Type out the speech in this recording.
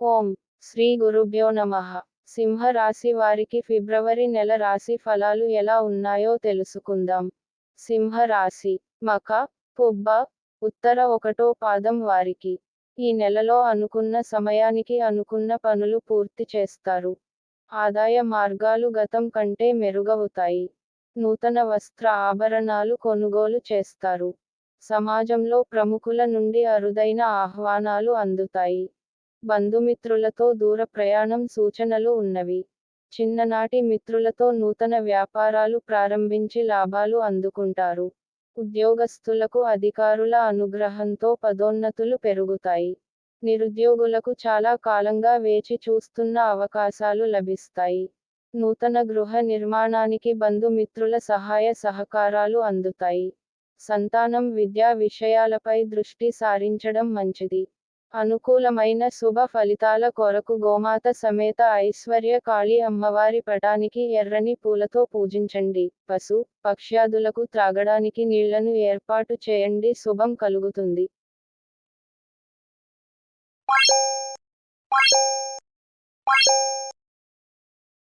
ఓం శ్రీ గురుభ్యో నమః. సింహ రాశి వారికి ఫిబ్రవరి నెల రాశి ఫలాలు ఎలా ఉన్నాయో తెలుసుకుందాం. సింహ రాశి మక, పుబ్బ, ఉత్తర ఒకటో పాదం వారికి ఈ నెలలో అనుకున్న సమయానికి అనుకున్న పనులు పూర్తి చేస్తారు. ఆదాయ మార్గాలు గతం కంటే మెరుగవుతాయి. నూతన వస్త్ర ఆభరణాలు కొనుగోలు చేస్తారు. సమాజంలో ప్రముఖుల నుండి అరుదైన ఆహ్వానాలు అందుతాయి. బంధుమిత్రులతో దూర ప్రయాణం సూచనలు ఉన్నవి. చిన్ననాటి మిత్రులతో నూతన వ్యాపారాలు ప్రారంభించి లాభాలు అందుకుంటారు. ఉద్యోగస్తులకు అధికారుల అనుగ్రహంతో పదోన్నతులు పెరుగుతాయి. నిరుద్యోగులకు చాలా కాలంగా వేచి చూస్తున్న అవకాశాలు లభిస్తాయి. నూతన గృహ నిర్మాణానికి బంధుమిత్రుల సహాయ సహకారాలు అందుతాయి. సంతానం విద్యా విషయాలపై దృష్టి సారించడం మంచిది. అనుకూలమైన శుభ ఫలితాల కొరకు గోమాత సమేత ఐశ్వర్య కాళీ అమ్మవారి పటానికి ఎర్రని పూలతో పూజించండి. పశు పక్ష్యాదులకు త్రాగడానికి నీళ్లను ఏర్పాటు చేయండి. శుభం కలుగుతుంది.